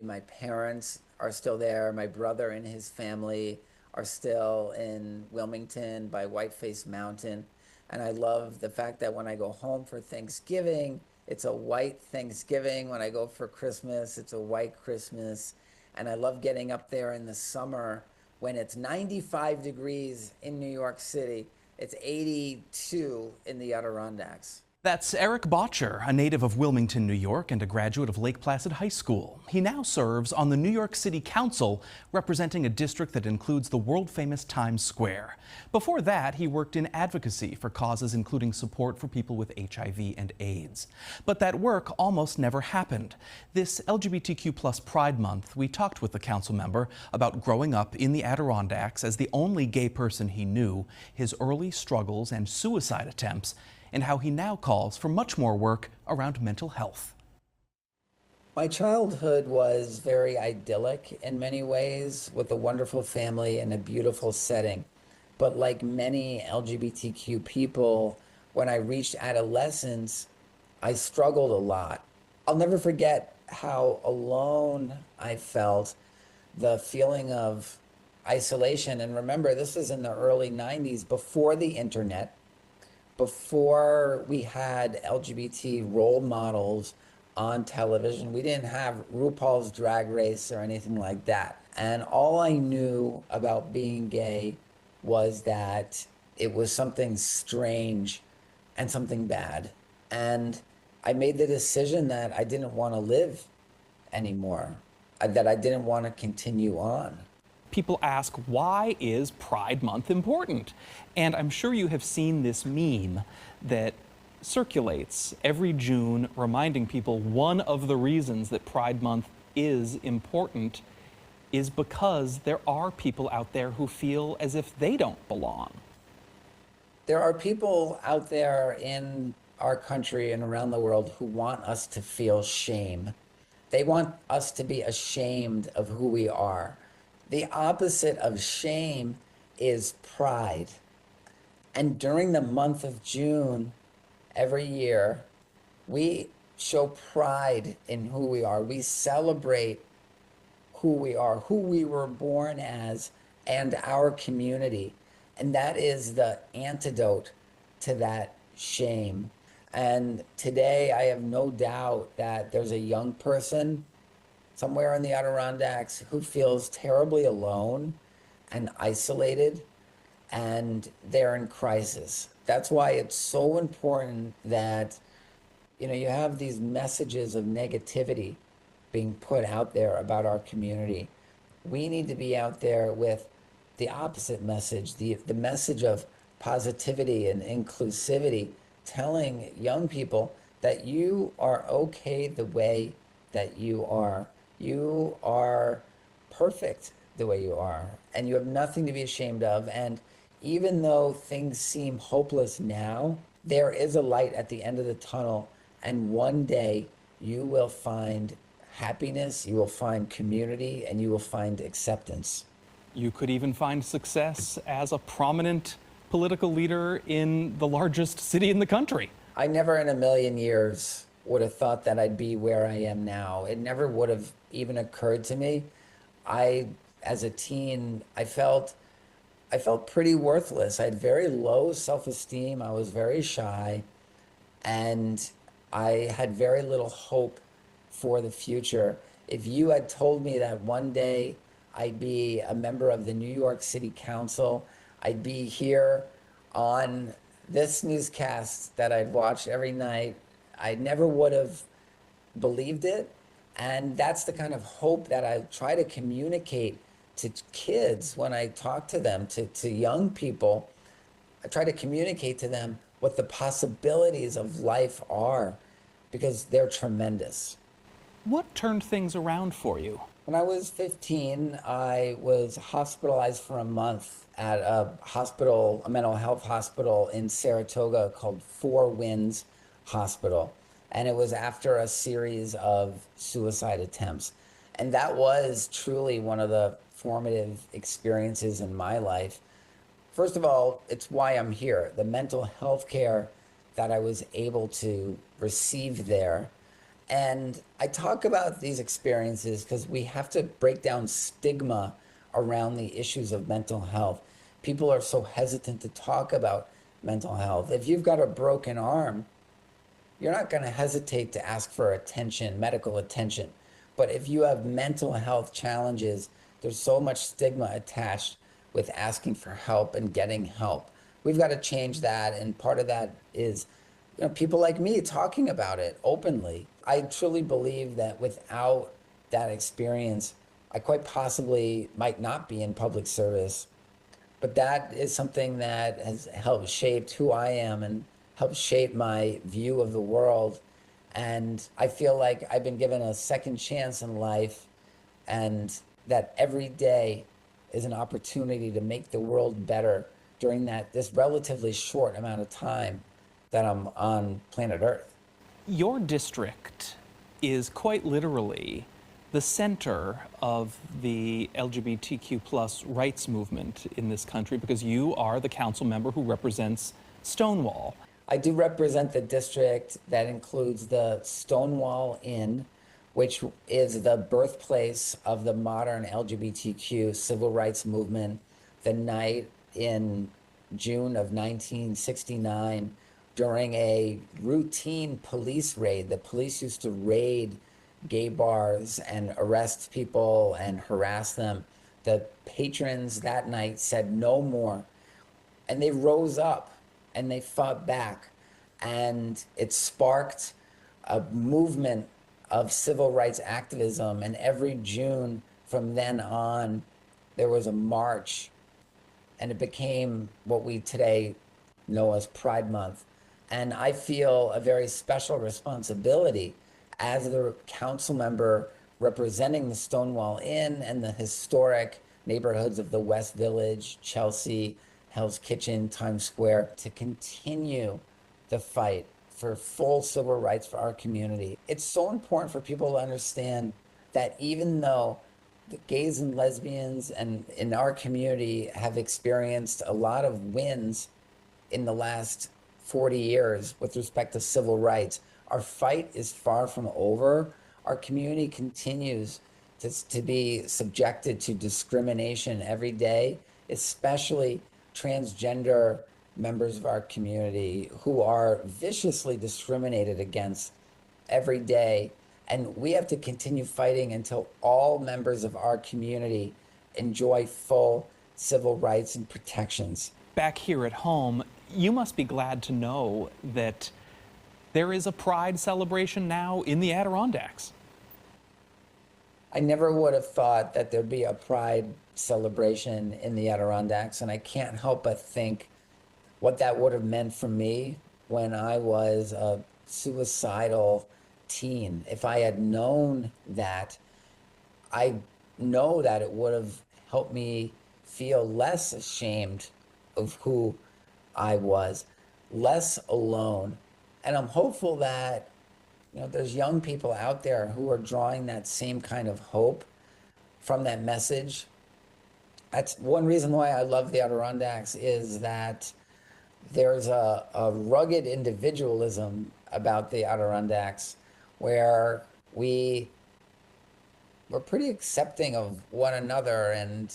My parents are still there. My brother and his family are still in Wilmington by Whiteface Mountain. And I love the fact that when I go home for Thanksgiving, it's a white Thanksgiving. When I go for Christmas, it's a white Christmas. And I love getting up there in the summer when it's 95 degrees in New York City. It's 82 in the Adirondacks. That's Eric Botcher, a native of Wilmington, New York, and a graduate of Lake Placid High School. He now serves on the New York City Council, representing a district that includes the world-famous Times Square. Before that, he worked in advocacy for causes including support for people with HIV and AIDS. But that work almost never happened. This LGBTQ+ Pride Month, we talked with the council member about growing up in the Adirondacks as the only gay person he knew, his early struggles and suicide attempts, and how he now calls for much more work around mental health. My childhood was very idyllic in many ways, with a wonderful family and a beautiful setting. But like many LGBTQ people, when I reached adolescence, I struggled a lot. I'll never forget how alone I felt, the feeling of isolation. And remember, this was in the early 90s, before the internet, before we had LGBT role models on television. We didn't have RuPaul's Drag Race or anything like that. And all I knew about being gay was that it was something strange and something bad. And I made the decision that I didn't want to live anymore, that I didn't want to continue on. People ask, why is Pride Month important? And I'm sure you have seen this meme that circulates every June reminding people one of the reasons that Pride Month is important is because there are people out there who feel as if they don't belong. There are people out there in our country and around the world who want us to feel shame. They want us to be ashamed of who we are. The opposite of shame is pride. And during the month of June, every year, we show pride in who we are. We celebrate who we are, who we were born as, and our community. And that is the antidote to that shame. And today, I have no doubt that there's a young person somewhere in the Adirondacks who feels terribly alone and isolated, and they're in crisis. That's why it's so important that, you have these messages of negativity being put out there about our community. We need to be out there with the opposite message, the message of positivity and inclusivity, telling young people that you are okay the way that you are. You are perfect the way you are, and you have nothing to be ashamed of. And even though things seem hopeless now, there is a light at the end of the tunnel, and one day you will find happiness, you will find community, and you will find acceptance. You could even find success as a prominent political leader in the largest city in the country. I never in a million years would have thought that I'd be where I am now. It never would have even occurred to me. As a teen, I felt pretty worthless. I had very low self-esteem. I was very shy, and I had very little hope for the future. If you had told me that one day I'd be a member of the New York City Council, I'd be here on this newscast that I'd watch every night, I never would have believed it. And that's the kind of hope that I try to communicate to kids when I talk to them, to young people. I try to communicate to them what the possibilities of life are, because they're tremendous. What turned things around for you? When I was 15, I was hospitalized for a month at a hospital, a mental health hospital in Saratoga called Four Winds Hospital. And it was after a series of suicide attempts. And that was truly one of the formative experiences in my life. First of all, it's why I'm here. The mental health care that I was able to receive there And I talk about these experiences because we have to break down stigma around the issues of mental health. People are so hesitant to talk about mental health. If you've got a broken arm, you're not going to hesitate to ask for attention, medical attention. But if you have mental health challenges, there's so much stigma attached with asking for help and getting help. We've got to change that. And part of that is, people like me talking about it openly. I truly believe that without that experience, I quite possibly might not be in public service. But that is something that has helped shape who I am and helped shape my view of the world. And I feel like I've been given a second chance in life, and that every day is an opportunity to make the world better during this relatively short amount of time that I'm on planet Earth. Your district is quite literally the center of the LGBTQ plus rights movement in this country, because you are the council member who represents Stonewall. I do represent the district that includes the Stonewall Inn, which is the birthplace of the modern LGBTQ civil rights movement. The night in June of 1969, during a routine police raid, the police used to raid gay bars and arrest people and harass them. The patrons that night said no more, and they rose up and they fought back, and it sparked a movement of civil rights activism. And every June from then on, there was a march, and it became what we today know as Pride Month. And I feel a very special responsibility as the council member representing the Stonewall Inn and the historic neighborhoods of the West Village, Chelsea, Hell's Kitchen, Times Square, to continue the fight for full civil rights for our community. It's so important for people to understand that even though the gays and lesbians and in our community have experienced a lot of wins in the last 40 years with respect to civil rights, our fight is far from over. Our community continues to be subjected to discrimination every day, especially transgender members of our community who are viciously discriminated against every day. And we have to continue fighting until all members of our community enjoy full civil rights and protections. Back here at home, you must be glad to know that there is a pride celebration now in the Adirondacks. I never would have thought that there'd be a pride celebration in the Adirondacks, and I can't help but think what that would have meant for me when I was a suicidal teen. If I had known that, I know that it would have helped me feel less ashamed of who I was, less alone. And I'm hopeful that there's young people out there who are drawing that same kind of hope from that message. That's one reason why I love the Adirondacks, is that there's a rugged individualism about the Adirondacks where we're pretty accepting of one another and,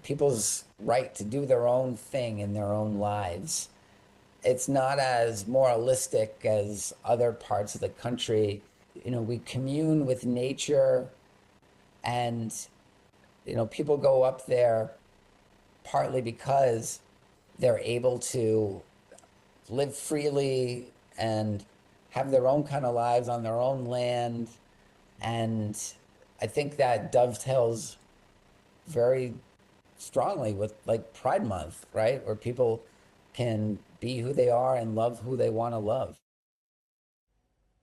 people's right to do their own thing in their own lives. It's not as moralistic as other parts of the country. We commune with nature, and, people go up there partly because they're able to live freely and have their own kind of lives on their own land. And I think that dovetails very strongly with Pride Month, right? Where people can be who they are and love who they want to love.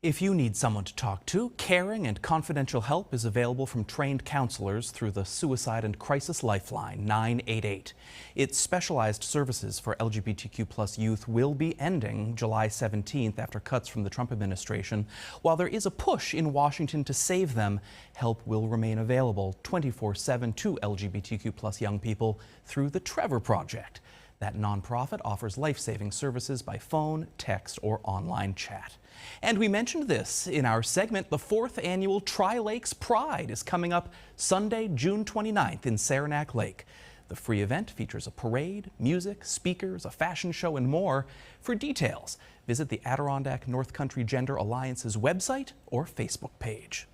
If you need someone to talk to, caring and confidential help is available from trained counselors through the Suicide and Crisis Lifeline 988. Its specialized services for LGBTQ plus youth will be ending July 17th after cuts from the Trump administration. While there is a push in Washington to save them, help will remain available 24/7 to LGBTQ plus young people through the Trevor Project. That nonprofit offers life-saving services by phone, text, or online chat. And we mentioned this in our segment. The 4th annual Tri-Lakes Pride is coming up Sunday, June 29th in Saranac Lake. The free event features a parade, music, speakers, a fashion show, and more. For details, visit the Adirondack North Country Gender Alliance's website or Facebook page.